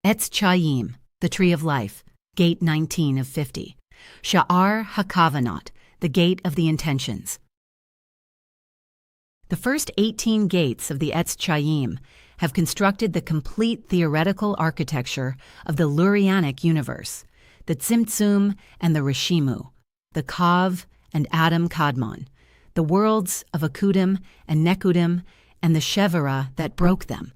Etz Chayyim, the Tree of Life, Gate 19 of 50. Sha'ar HaKavanot, the Gate of the Intentions. The first 18 gates of the Etz Chayyim have constructed the complete theoretical architecture of the Lurianic universe, the Tzimtzum and the Rishimu, the Kav and Adam Kadmon, the worlds of Akudim and Nekudim and the Shevera that broke them,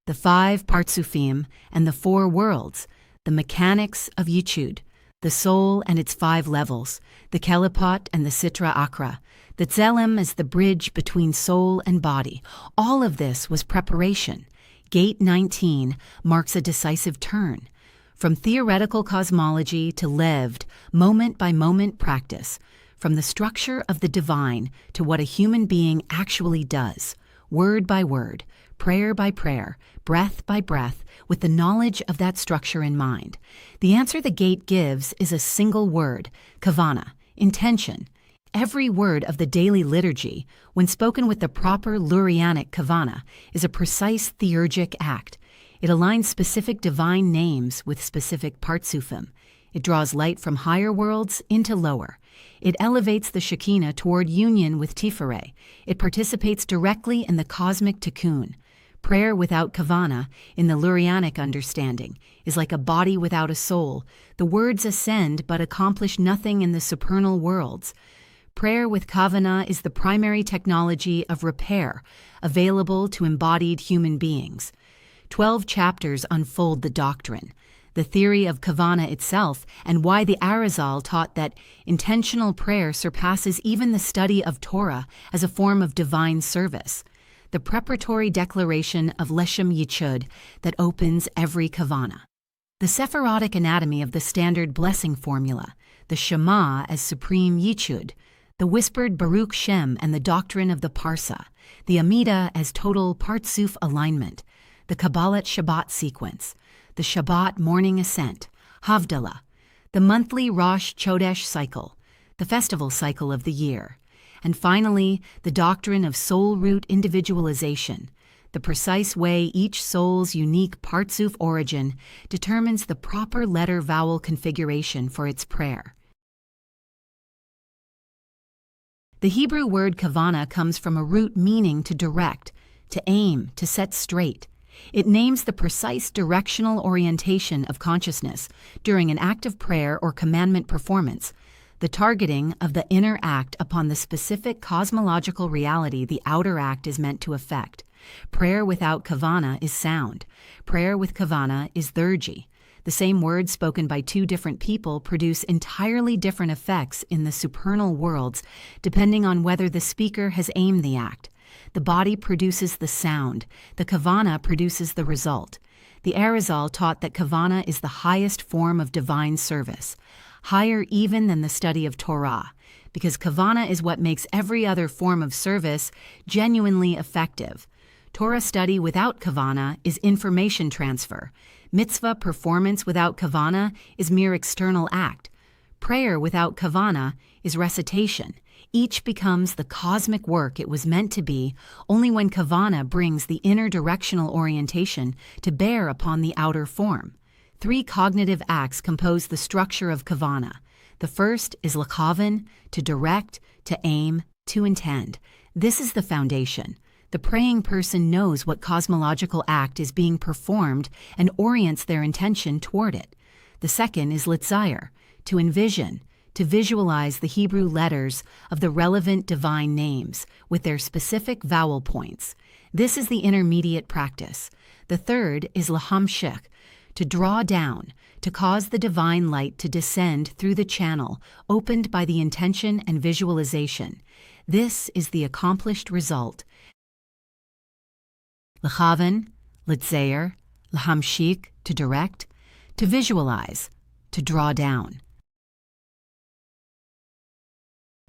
the 5 Partzufim and the 4 worlds, the mechanics of Yichud, the soul and its 5 levels, the Kelipot and the Sitra Akra, the Tzelem as the bridge between soul and body. All of this was preparation. Gate 19 marks a decisive turn. From theoretical cosmology to lived, moment-by-moment practice, from the structure of the divine to what a human being actually does, word by word, prayer by prayer, breath by breath, with the knowledge of that structure in mind. The answer the gate gives is a single word, kavanah, intention. Every word of the daily liturgy, when spoken with the proper Lurianic Kavanah, is a precise theurgic act. It aligns specific divine names with specific Partzufim. It draws light from higher worlds into lower. It elevates the Shekhinah toward union with Tiferet. It participates directly in the cosmic Tikkun. Prayer without Kavanah, in the Lurianic understanding, is like a body without a soul. The words ascend but accomplish nothing in the supernal worlds. Prayer with Kavanah is the primary technology of repair available to embodied human beings. 12 chapters unfold the doctrine, the theory of Kavanah itself, and why the Arizal taught that intentional prayer surpasses even the study of Torah as a form of divine service. The preparatory declaration of Leshem Yichud that opens every Kavanah. The Sephirotic anatomy of the standard blessing formula, the Shema as supreme Yichud, the whispered Baruch Shem and the doctrine of the Parsa, the Amida as total Partzuf alignment, the Kabbalat Shabbat sequence, the Shabbat morning ascent, Havdalah, the monthly Rosh Chodesh cycle, the festival cycle of the year, and finally, the doctrine of soul root individualization, the precise way each soul's unique Partzuf origin determines the proper letter-vowel configuration for its prayer. The Hebrew word kavanah comes from a root meaning to direct, to aim, to set straight. It names the precise directional orientation of consciousness during an act of prayer or commandment performance, the targeting of the inner act upon the specific cosmological reality the outer act is meant to affect. Prayer without kavanah is sound. Prayer with kavanah is theurgy. The same words spoken by 2 different people produce entirely different effects in the supernal worlds, depending on whether the speaker has aimed the act. The body produces the sound. The kavanah produces the result. The Arizal taught that kavanah is the highest form of divine service, higher even than the study of Torah, because kavanah is what makes every other form of service genuinely effective. Torah study without kavanah is information transfer. Mitzvah performance without kavanah is mere external act. Prayer without kavanah is recitation. Each becomes the cosmic work it was meant to be only when kavanah brings the inner directional orientation to bear upon the outer form. 3 cognitive acts compose the structure of kavanah. The first is lakavan, to direct, to aim, to intend. This is the foundation. The praying person knows what cosmological act is being performed and orients their intention toward it. The second is litzayer, to envision, to visualize the Hebrew letters of the relevant divine names with their specific vowel points. This is the intermediate practice. The third is lahamshik, to draw down, to cause the divine light to descend through the channel opened by the intention and visualization. This is the accomplished result. L'chaven, litzayer, lahamshik, to direct, to visualize, to draw down.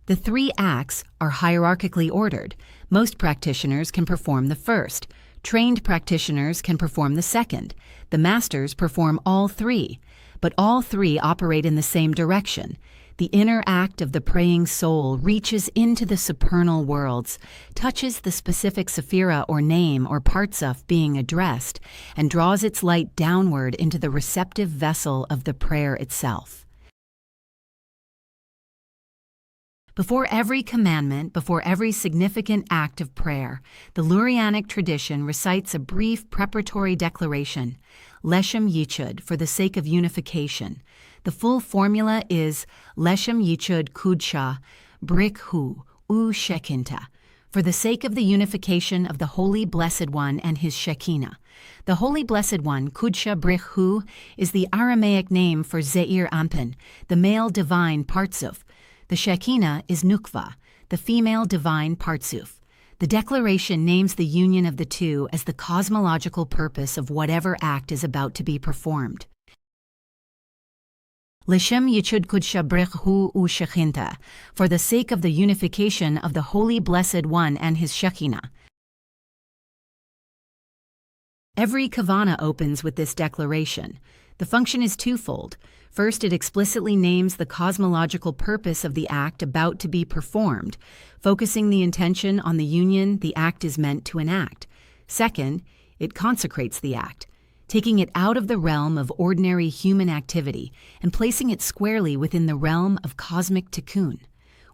The 3 acts are hierarchically ordered. Most practitioners can perform the first. Trained practitioners can perform the second. The masters perform all 3. but all three operate in the same direction. The inner act of the praying soul reaches into the supernal worlds, touches the specific sephira or name or partzuf being addressed, and draws its light downward into the receptive vessel of the prayer itself. Before every commandment, before every significant act of prayer, the Lurianic tradition recites a brief preparatory declaration, Leshem Yichud, for the sake of unification. The full formula is Leshem Yichud Kudsha Brik Hu U Shekhinah, for the sake of the unification of the Holy Blessed One and his Shekhinah. The Holy Blessed One, Kudsha Brik Hu, is the Aramaic name for Zeir Anpin, the male divine Partzuf. The Shekhinah is Nukva, the female divine Partzuf. The declaration names the union of the two as the cosmological purpose of whatever act is about to be performed. Leshem Yichud Kudsha Brik Hu U Shekhinah, for the sake of the unification of the Holy Blessed One and his Shekhinah. Every Kavanah opens with this declaration. The function is twofold. First, it explicitly names the cosmological purpose of the act about to be performed, focusing the intention on the union the act is meant to enact. Second, it consecrates the act, taking it out of the realm of ordinary human activity and placing it squarely within the realm of cosmic Tikkun.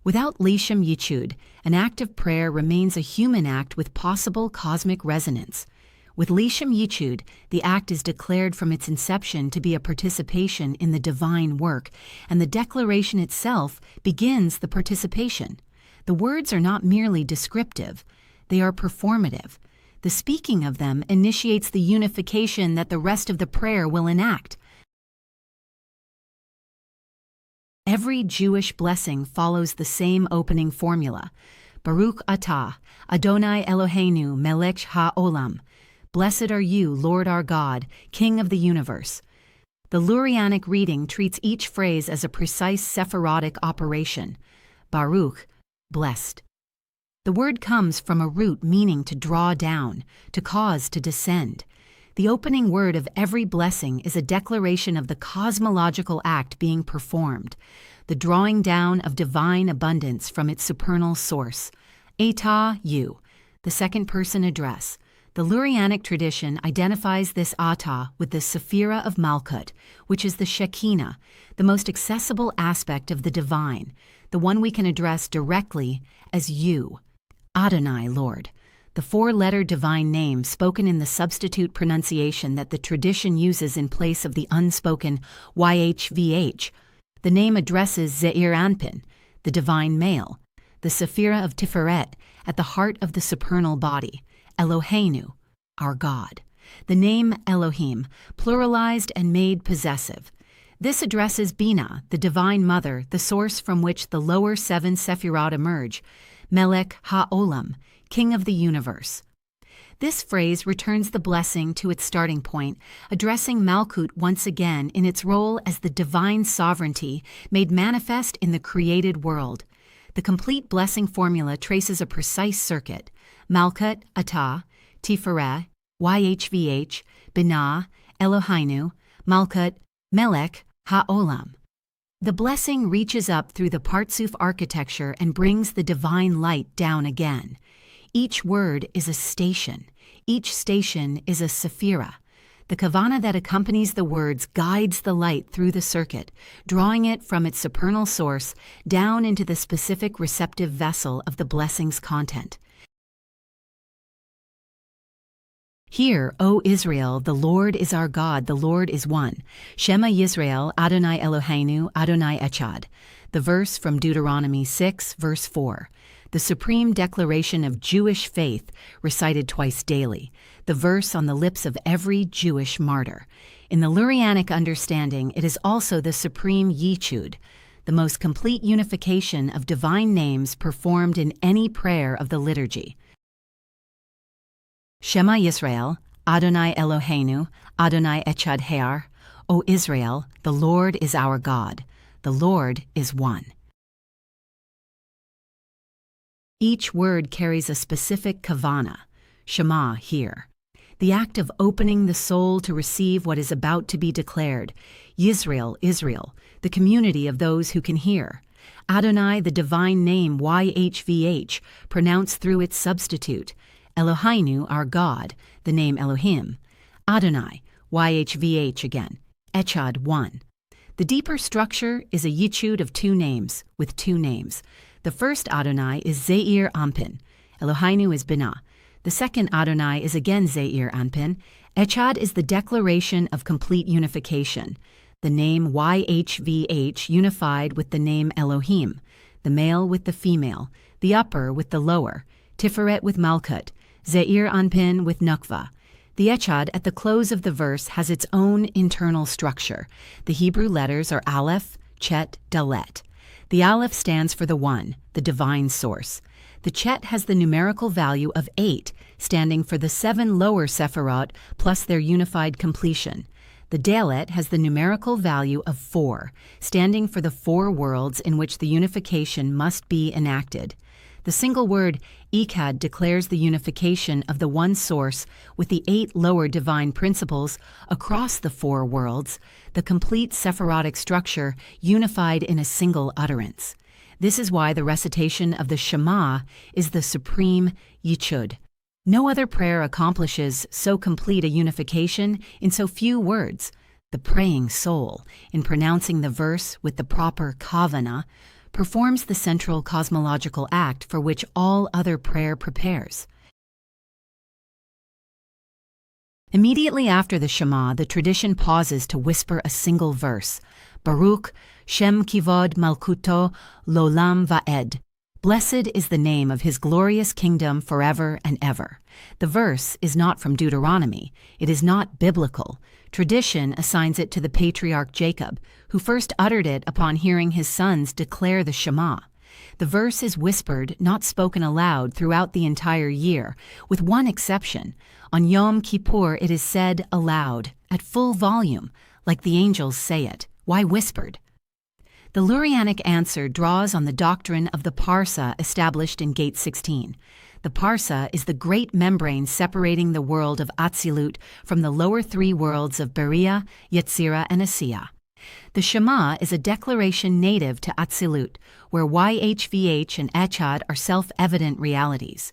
Without Leshem Yichud, an act of prayer remains a human act with possible cosmic resonance. With Leshem Yichud, the act is declared from its inception to be a participation in the divine work, and the declaration itself begins the participation. The words are not merely descriptive, they are performative. The speaking of them initiates the unification that the rest of the prayer will enact. Every Jewish blessing follows the same opening formula. Baruch atah, Adonai Eloheinu melech ha'olam. Blessed are you, Lord our God, King of the universe. The Lurianic reading treats each phrase as a precise Sephirotic operation. Baruch, blessed. The word comes from a root meaning to draw down, to cause to descend. The opening word of every blessing is a declaration of the cosmological act being performed, the drawing down of divine abundance from its supernal source. Atah, you, the second person address. The Lurianic tradition identifies this Atah with the Sephira of Malkut, which is the Shekhinah, the most accessible aspect of the divine, the one we can address directly as you, Adonai, Lord, the four-letter divine name spoken in the substitute pronunciation that the tradition uses in place of the unspoken YHVH. The name addresses Zeir Anpin, the divine male, the Sephira of Tiferet, at the heart of the supernal body. Eloheinu, our God. The name Elohim, pluralized and made possessive. This addresses Bina, the Divine Mother, the source from which the lower seven Sephirot emerge. Melech Ha'olam, King of the Universe. This phrase returns the blessing to its starting point, addressing Malkut once again in its role as the divine sovereignty made manifest in the created world. The complete blessing formula traces a precise circuit. Malkut, Atah, Tiferet, YHVH, Binah, Eloheinu, Malkut, Melech, Ha'olam. The blessing reaches up through the Partzuf architecture and brings the divine light down again. Each word is a station. Each station is a sephira. The Kavanah that accompanies the words guides the light through the circuit, drawing it from its supernal source down into the specific receptive vessel of the blessing's content. Hear, O Israel, the Lord is our God, the Lord is one. Shema Yisrael, Adonai Eloheinu, Adonai Echad. The verse from Deuteronomy 6, verse 4. The supreme declaration of Jewish faith, recited twice daily. The verse on the lips of every Jewish martyr. In the Lurianic understanding, it is also the supreme Yichud, the most complete unification of divine names performed in any prayer of the liturgy. Shema Yisrael, Adonai Eloheinu, Adonai Echad He'ar. O Israel, the Lord is our God. The Lord is one. Each word carries a specific kavanah. Shema, hear. the act of opening the soul to receive what is about to be declared. Yisrael, Israel, the community of those who can hear. Adonai, the divine name YHVH, pronounced through its substitute. Eloheinu, our God, the name Elohim. Adonai, YHVH again. Echad, one. The deeper structure is a Yichud of two names, with two names. The first Adonai is Zeir Anpin. Eloheinu is Binah. The second Adonai is again Zeir Anpin. Echad is the declaration of complete unification. The name YHVH unified with the name Elohim, the male with the female, the upper with the lower, Tiferet with Malkut, Zeir Anpin with Nukva. The Echad at the close of the verse has its own internal structure. The Hebrew letters are Aleph, Chet, Dalet. The Aleph stands for the One, the divine source. The Chet has the numerical value of 8, standing for the 7 lower Sephirot plus their unified completion. The Dalet has the numerical value of 4, standing for the 4 worlds in which the unification must be enacted. The single word Echad declares the unification of the one source with the 8 lower divine principles across the 4 worlds, the complete Sephirotic structure unified in a single utterance. This is why the recitation of the Shema is the supreme Yichud. No other prayer accomplishes so complete a unification in so few words. The praying soul, in pronouncing the verse with the proper Kavanah, performs the central cosmological act for which all other prayer prepares. Immediately after the Shema, the tradition pauses to whisper a single verse, Baruch Shem Kivod Malkuto Lolam Va'ed. Blessed is the name of his glorious kingdom forever and ever. The verse is not from Deuteronomy. It is not biblical. Tradition assigns it to the patriarch Jacob, who first uttered it upon hearing his sons declare the Shema. The verse is whispered, not spoken aloud, throughout the entire year, with one exception. On Yom Kippur it is said aloud, at full volume, like the angels say it. Why whispered? The Lurianic answer draws on the doctrine of the Parsa established in Gate 16. The Parsa is the great membrane separating the world of Atzilut from the lower 3 worlds of Beria, Yetzirah, and Asiya. The Shema is a declaration native to Atzilut, where YHVH and Echad are self-evident realities.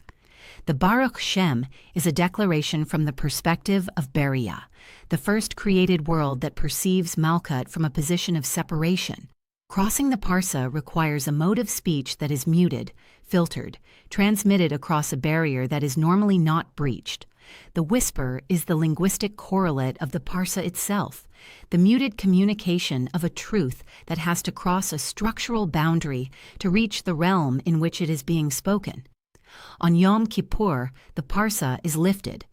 The Baruch Shem is a declaration from the perspective of Beria, the first created world that perceives Malkut from a position of separation. Crossing the Parsa requires a mode of speech that is muted, filtered, transmitted across a barrier that is normally not breached. The whisper is the linguistic correlate of the Parsa itself, the muted communication of a truth that has to cross a structural boundary to reach the realm in which it is being spoken. On Yom Kippur, the Parsa is lifted.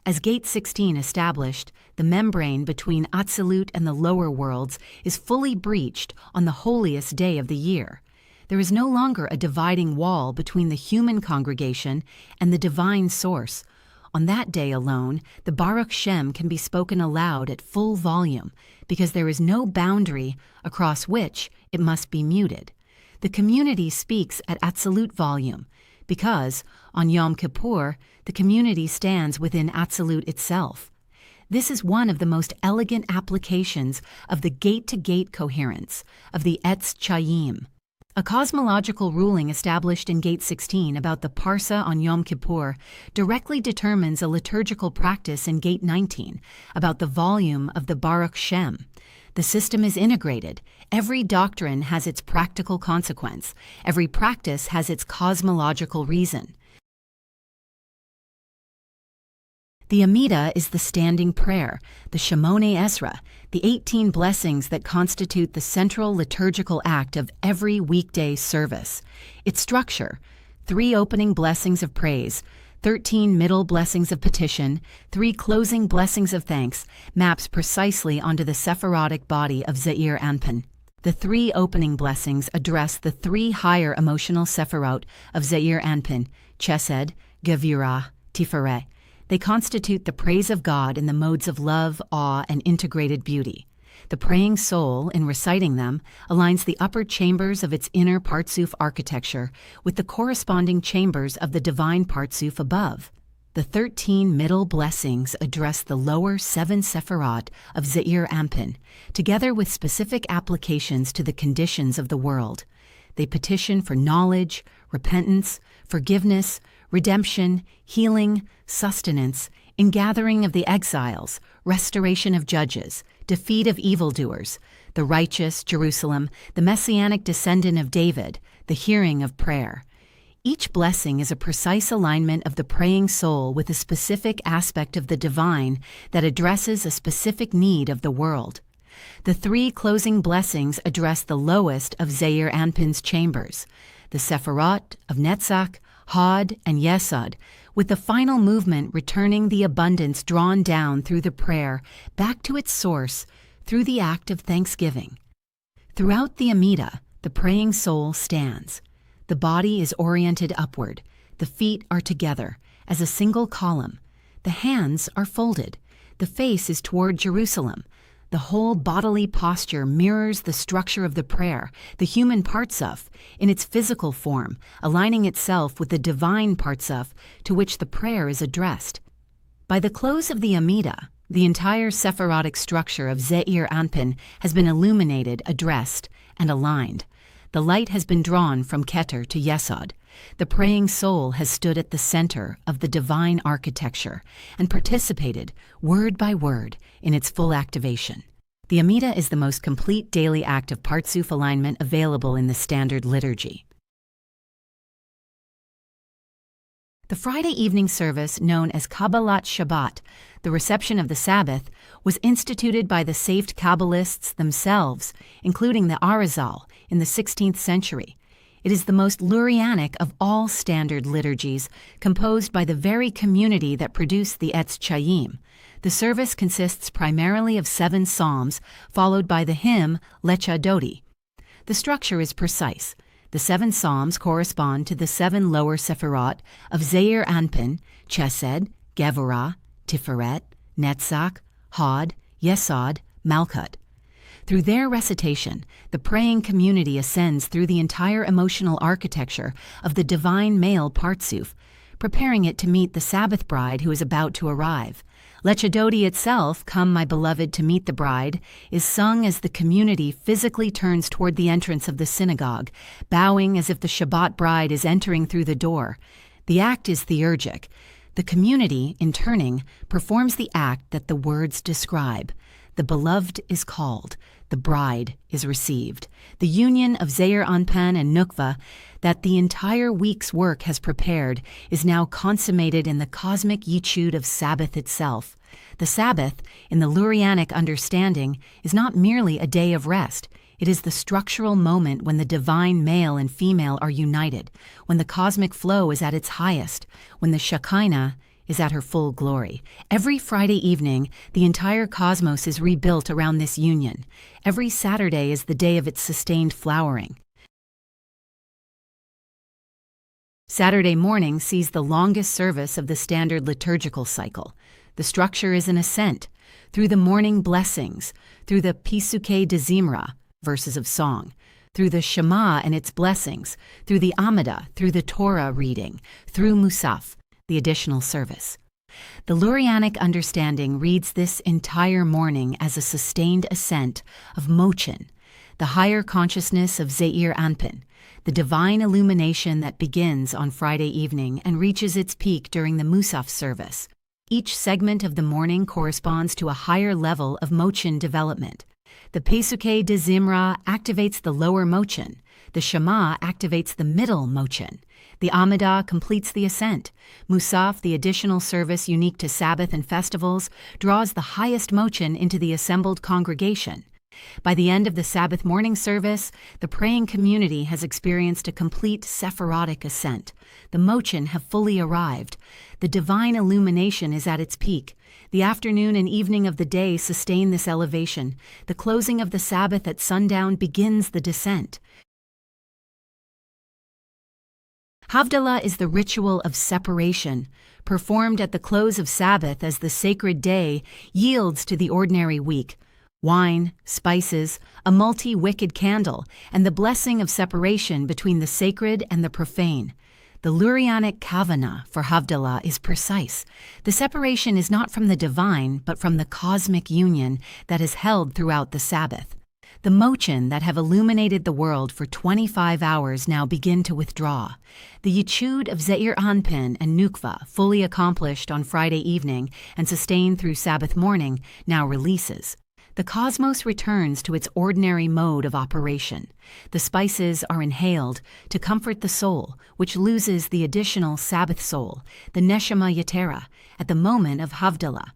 As Gate 16 established, the membrane between Atzilut and the lower worlds is fully breached on the holiest day of the year. There is no longer a dividing wall between the human congregation and the divine source. On that day alone, the Baruch Shem can be spoken aloud at full volume because there is no boundary across which it must be muted. The community speaks at Atzilut volume because, on Yom Kippur, the community stands within Atzilut itself. This is one of the most elegant applications of the gate-to-gate coherence of the Etz Chayyim. A cosmological ruling established in Gate 16 about the Parsa on Yom Kippur directly determines a liturgical practice in Gate 19 about the volume of the Baruch Shem. The system is integrated. Every doctrine has its practical consequence. Every practice has its cosmological reason. The Amidah is the standing prayer, the Shemone Esrei, the 18 blessings that constitute the central liturgical act of every weekday service. Its structure: 3 opening blessings of praise, 13 middle blessings of petition, 3 closing blessings of thanks, maps precisely onto the Sephirotic body of Zeir Anpin. The 3 opening blessings address the 3 higher emotional Sephirot of Zeir Anpin, Chesed, Gevurah, Tiferet. They constitute the praise of God in the modes of love, awe, and integrated beauty. The praying soul, in reciting them, aligns the upper chambers of its inner Partzuf architecture with the corresponding chambers of the divine Partzuf above. The 13 middle blessings address the lower 7 Sephirot of Zeir Anpin, together with specific applications to the conditions of the world. They petition for knowledge, repentance, forgiveness, redemption, healing, sustenance, ingathering of the exiles, restoration of judges, defeat of evildoers, the righteous Jerusalem, the messianic descendant of David, the hearing of prayer. Each blessing is a precise alignment of the praying soul with a specific aspect of the divine that addresses a specific need of the world. The 3 closing blessings address the lowest of Zeir Anpin's chambers, the Sephirot of Netzach, Hod, and Yesod, with the final movement returning the abundance drawn down through the prayer back to its source through the act of thanksgiving. Throughout the Amidah, the praying soul stands. The body is oriented upward, the feet are together, as a single column. The hands are folded, the face is toward Jerusalem. The whole bodily posture mirrors the structure of the prayer, the human Partzuf, in its physical form, aligning itself with the divine Partzuf to which the prayer is addressed. By the close of the Amidah, the entire Sephirotic structure of Zeir Anpin has been illuminated, addressed, and aligned. The light has been drawn from Keter to Yesod. The praying soul has stood at the center of the divine architecture and participated, word by word, in its full activation. The Amidah is the most complete daily act of Partzuf alignment available in the standard liturgy. The Friday evening service, known as Kabbalat Shabbat, the reception of the Sabbath, was instituted by the Saved Kabbalists themselves, including the Arizal, in the 16th century. It is the most Lurianic of all standard liturgies, composed by the very community that produced the Etz Chayyim. The service consists primarily of 7 psalms, followed by the hymn Lechadodi. The structure is precise. The 7 psalms correspond to the 7 lower Sephirot of Zeir Anpin, Chesed, Gevurah, Tiferet, Netzach, Hod, Yesod, Malkut. Through their recitation, the praying community ascends through the entire emotional architecture of the divine male Partzuf, preparing it to meet the Sabbath bride who is about to arrive. Lechadodi itself, Come My Beloved to Meet the Bride, is sung as the community physically turns toward the entrance of the synagogue, bowing as if the Shabbat bride is entering through the door. The act is theurgic. The community, in turning, performs the act that the words describe. The beloved is called. The bride is received. The union of Zeir Anpin and Nukva that the entire week's work has prepared is now consummated in the cosmic Yichud of Sabbath itself. The Sabbath, in the Lurianic understanding, is not merely a day of rest. It is the structural moment when the divine male and female are united, when the cosmic flow is at its highest, when the Shekhinah is at her full glory. Every Friday evening, the entire cosmos is rebuilt around this union. Every Saturday is the day of its sustained flowering. Saturday morning sees the longest service of the standard liturgical cycle. The structure is an ascent through the morning blessings, through the Pisukei de Zimra, verses of song, through the Shema and its blessings, through the Amidah, through the Torah reading, through Musaf, the additional service. The Lurianic understanding reads this entire morning as a sustained ascent of Mochin, the higher consciousness of Zeir Anpin, the divine illumination that begins on Friday evening and reaches its peak during the Musaf service. Each segment of the morning corresponds to a higher level of Mochin development. The Pesukei de Zimra activates the lower Mochin. The Shema activates the middle Mochin. The Amidah completes the ascent. Musaf, the additional service unique to Sabbath and festivals, draws the highest Mochin into the assembled congregation. By the end of the Sabbath morning service, the praying community has experienced a complete Sephirotic ascent. The Mochin have fully arrived. The divine illumination is at its peak. The afternoon and evening of the day sustain this elevation. The closing of the Sabbath at sundown begins the descent. Havdalah is the ritual of separation, performed at the close of Sabbath as the sacred day yields to the ordinary week. Wine, spices, a multi-wicked candle, and the blessing of separation between the sacred and the profane. The Lurianic Kavanah for Havdalah is precise. The separation is not from the divine, but from the cosmic union that is held throughout the Sabbath. The mochin that have illuminated the world for 25 hours now begin to withdraw. The Yichud of Zeir Anpin and Nukva, fully accomplished on Friday evening and sustained through Sabbath morning, now releases. The cosmos returns to its ordinary mode of operation. The spices are inhaled to comfort the soul, which loses the additional Sabbath soul, the Neshama Yetera, at the moment of Havdalah.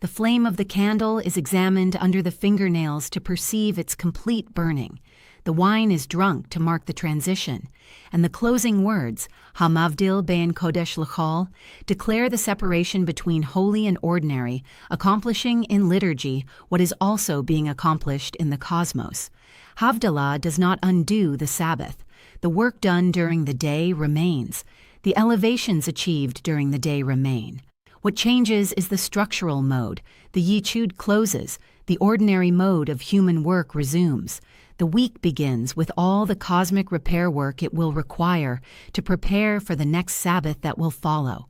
The flame of the candle is examined under the fingernails to perceive its complete burning. The wine is drunk to mark the transition, and the closing words, Hamavdil bein kodesh l'chol, declare the separation between holy and ordinary, accomplishing in liturgy what is also being accomplished in the cosmos. Havdalah does not undo the Sabbath. The work done during the day remains. The elevations achieved during the day remain. What changes is the structural mode. The Yichud closes. The ordinary mode of human work resumes. The week begins with all the cosmic repair work it will require to prepare for the next Sabbath that will follow.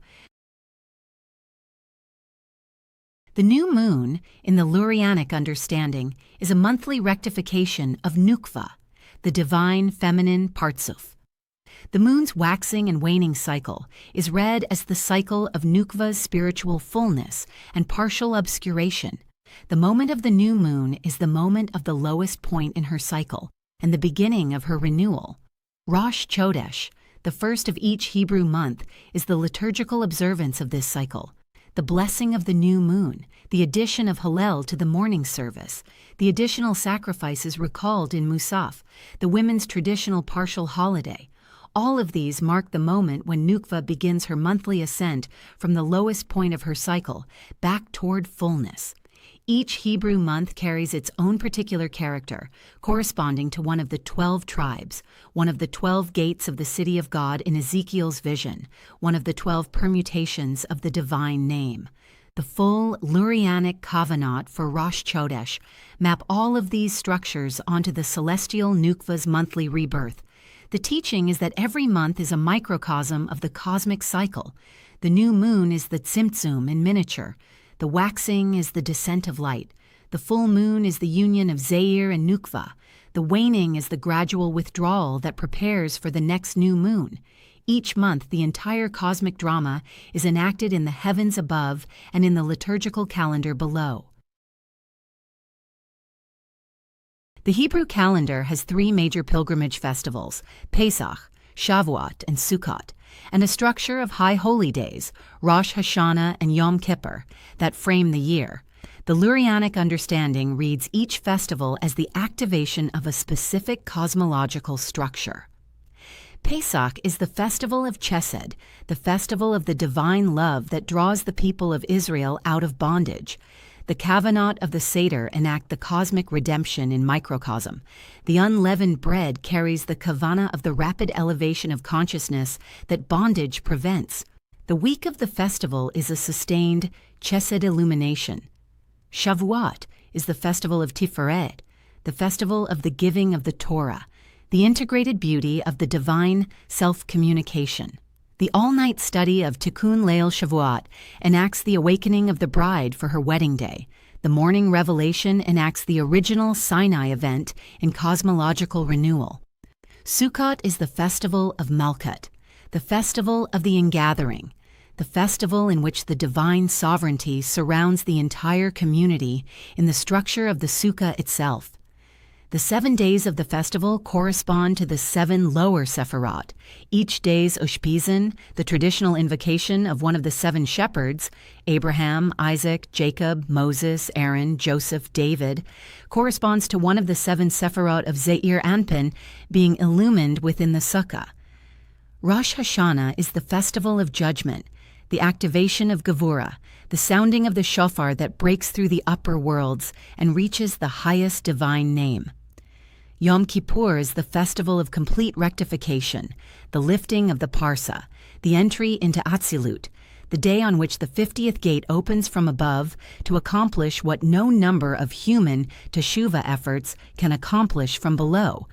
The new moon, in the Lurianic understanding, is a monthly rectification of Nukva, the divine feminine Partzuf. The moon's waxing and waning cycle is read as the cycle of Nukva's spiritual fullness and partial obscuration. The moment of the new moon is the moment of the lowest point in her cycle and the beginning of her renewal. Rosh Chodesh, the first of each Hebrew month, is the liturgical observance of this cycle. The blessing of the new moon, the addition of Hallel to the morning service, the additional sacrifices recalled in Musaf, the women's traditional partial holiday. All of these mark the moment when Nukva begins her monthly ascent from the lowest point of her cycle, back toward fullness. Each Hebrew month carries its own particular character, corresponding to one of the 12 tribes, one of the 12 gates of the city of God in Ezekiel's vision, one of the 12 permutations of the divine name. The full Lurianic Kavanah for Rosh Chodesh map all of these structures onto the celestial Nukva's monthly rebirth. The teaching is that every month is a microcosm of the cosmic cycle. The new moon is the Tzimtzum in miniature. The waxing is the descent of light. The full moon is the union of Zeir and Nukva. The waning is the gradual withdrawal that prepares for the next new moon. Each month, the entire cosmic drama is enacted in the heavens above and in the liturgical calendar below. The Hebrew calendar has 3 major pilgrimage festivals, Pesach, Shavuot, and Sukkot, and a structure of high holy days, Rosh Hashanah and Yom Kippur, that frame the year. The Lurianic understanding reads each festival as the activation of a specific cosmological structure. Pesach is the festival of Chesed, the festival of the divine love that draws the people of Israel out of bondage. The Kavanah of the Seder enact the cosmic redemption in microcosm. The unleavened bread carries the Kavanah of the rapid elevation of consciousness that bondage prevents. The week of the festival is a sustained Chesed illumination. Shavuot is the festival of Tiferet, the festival of the giving of the Torah, the integrated beauty of the divine self-communication. The all-night study of Tikkun Leil Shavuot enacts the awakening of the bride for her wedding day. The morning revelation enacts the original Sinai event in cosmological renewal. Sukkot is the festival of Malkut, the festival of the ingathering, the festival in which the divine sovereignty surrounds the entire community in the structure of the sukkah itself. The 7 days of the festival correspond to the 7 lower Sephirot. Each day's Ushpizin, the traditional invocation of one of the 7 shepherds, Abraham, Isaac, Jacob, Moses, Aaron, Joseph, David, corresponds to one of the 7 Sephirot of Zeir Anpin being illumined within the sukkah. Rosh Hashanah is the festival of judgment, the activation of Gevurah, the sounding of the shofar that breaks through the upper worlds and reaches the highest divine name. Yom Kippur is the festival of complete rectification, the lifting of the Parsa, the entry into Atzilut, the day on which the 50th gate opens from above to accomplish what no number of human teshuvah efforts can accomplish from below.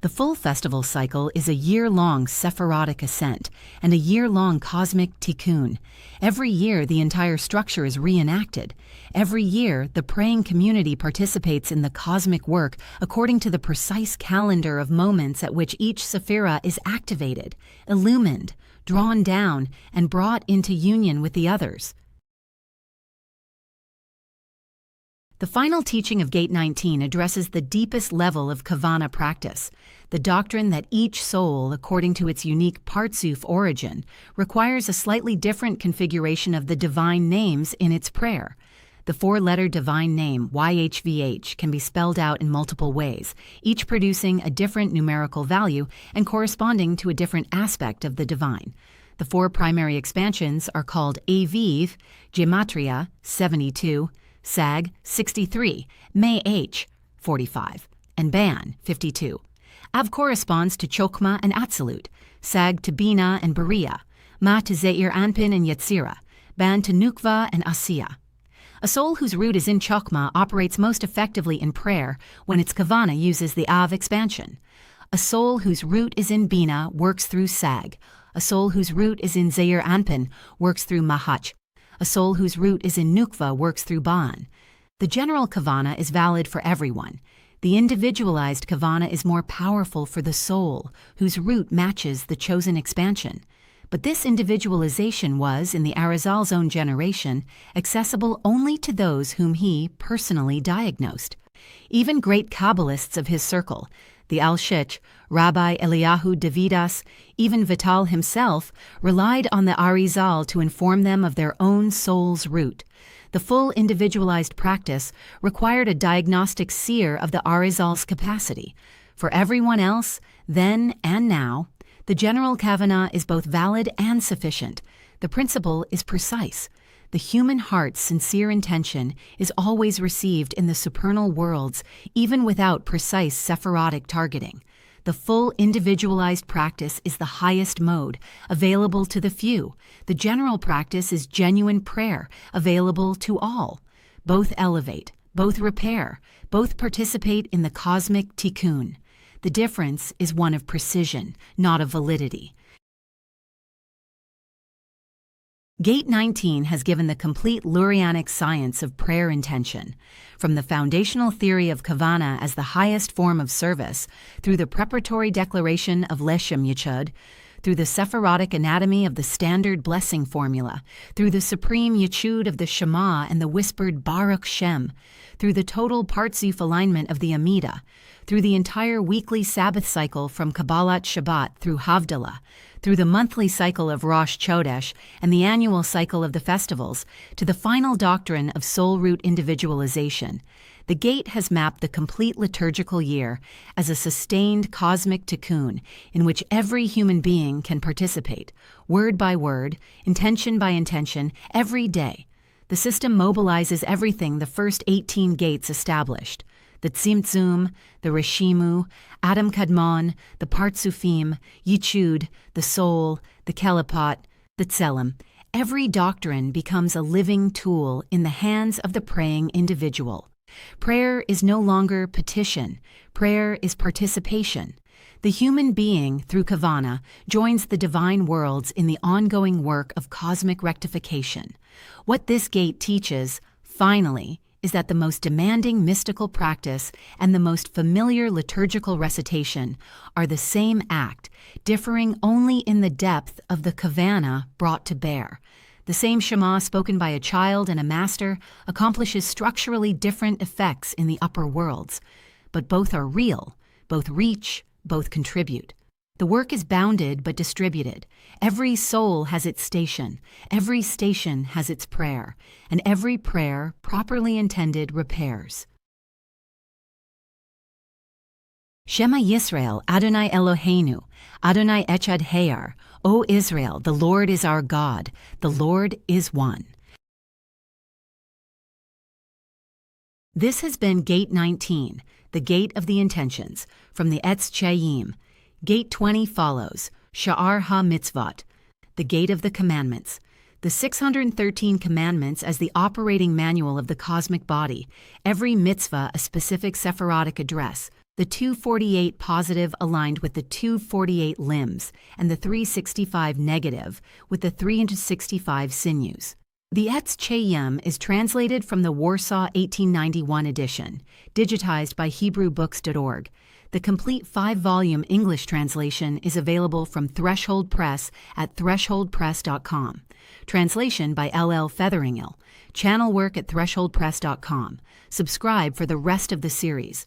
The full festival cycle is a year-long Sephirotic ascent and a year-long cosmic Tikkun. Every year, the entire structure is reenacted. Every year, the praying community participates in the cosmic work according to the precise calendar of moments at which each sephira is activated, illumined, drawn down, and brought into union with the others. The final teaching of Gate 19 addresses the deepest level of Kavanah practice, the doctrine that each soul, according to its unique Partzuf origin, requires a slightly different configuration of the divine names in its prayer. The four-letter divine name, YHVH, can be spelled out in multiple ways, each producing a different numerical value and corresponding to a different aspect of the divine. The four primary expansions are called Aviv, Gematria, 72, Sag, 63, May H, 45, and Ban, 52. Av corresponds to Chokmah and Atzilut, Sag to Bina and Beria, Ma to Zeir Anpin and Yetzirah, Ban to Nukva and Asiya. A soul whose root is in Chokmah operates most effectively in prayer when its Kavanah uses the Av expansion. A soul whose root is in Bina works through Sag. A soul whose root is in Zeir Anpin works through Mahach. A soul whose root is in Nukva works through Ban. The general Kavanah is valid for everyone. The individualized Kavanah is more powerful for the soul, whose root matches the chosen expansion. But this individualization was, in the Arizal's own generation, accessible only to those whom he personally diagnosed. Even great Kabbalists of his circle, the Al-Shich, Rabbi Eliyahu Davidas, even Vital himself, relied on the Arizal to inform them of their own soul's root. The full individualized practice required a diagnostic seer of the Arizal's capacity. For everyone else, then and now, the general Kavanah is both valid and sufficient. The principle is precise. The human heart's sincere intention is always received in the supernal worlds, even without precise Sephirotic targeting. The full individualized practice is the highest mode, available to the few. The general practice is genuine prayer, available to all. Both elevate, both repair, both participate in the cosmic Tikkun. The difference is one of precision, not of validity. Gate 19 has given the complete Lurianic science of prayer intention, from the foundational theory of Kavanah as the highest form of service, through the preparatory declaration of Leshem Yichud, through the Sephirotic anatomy of the standard blessing formula, through the supreme Yichud of the Shema and the whispered Baruch Shem, through the total Partzuf alignment of the Amidah, through the entire weekly Sabbath cycle from Kabbalat Shabbat through Havdalah, through the monthly cycle of Rosh Chodesh and the annual cycle of the festivals, to the final doctrine of soul root individualization. The Gate has mapped the complete liturgical year as a sustained cosmic tikkun in which every human being can participate, word by word, intention by intention, every day. The system mobilizes everything the first 18 gates established: the Tzimtzum, the Reshimu, Adam Kadmon, the Partzufim, Yichud, the soul, the Kelipot, the Tzelem. Every doctrine becomes a living tool in the hands of the praying individual. Prayer is no longer petition. Prayer is participation. The human being, through Kavanah, joins the divine worlds in the ongoing work of cosmic rectification. What this gate teaches, finally, is that the most demanding mystical practice and the most familiar liturgical recitation are the same act, differing only in the depth of the Kavanah brought to bear. The same Shema spoken by a child and a master accomplishes structurally different effects in the upper worlds. But both are real, both reach, both contribute. The work is bounded but distributed. Every soul has its station, every station has its prayer, and every prayer, properly intended, repairs. Shema Yisrael, Adonai Eloheinu, Adonai Echad Hayar. O Israel, the Lord is our God, the Lord is one. This has been Gate 19, the Gate of the Intentions, from the Etz Chayyim. Gate 20 follows, Sha'ar HaMitzvot, the Gate of the Commandments. The 613 commandments as the operating manual of the cosmic body, every mitzvah a specific Sephirotic address, the 248 positive aligned with the 248 limbs, and the 365 negative with the 365 sinews. The Etz Chayyim is translated from the Warsaw 1891 edition, digitized by HebrewBooks.org. The complete 5-volume English translation is available from Threshold Press at thresholdpress.com. Translation by L.L. Featheringhill. Channel work at thresholdpress.com. Subscribe for the rest of the series.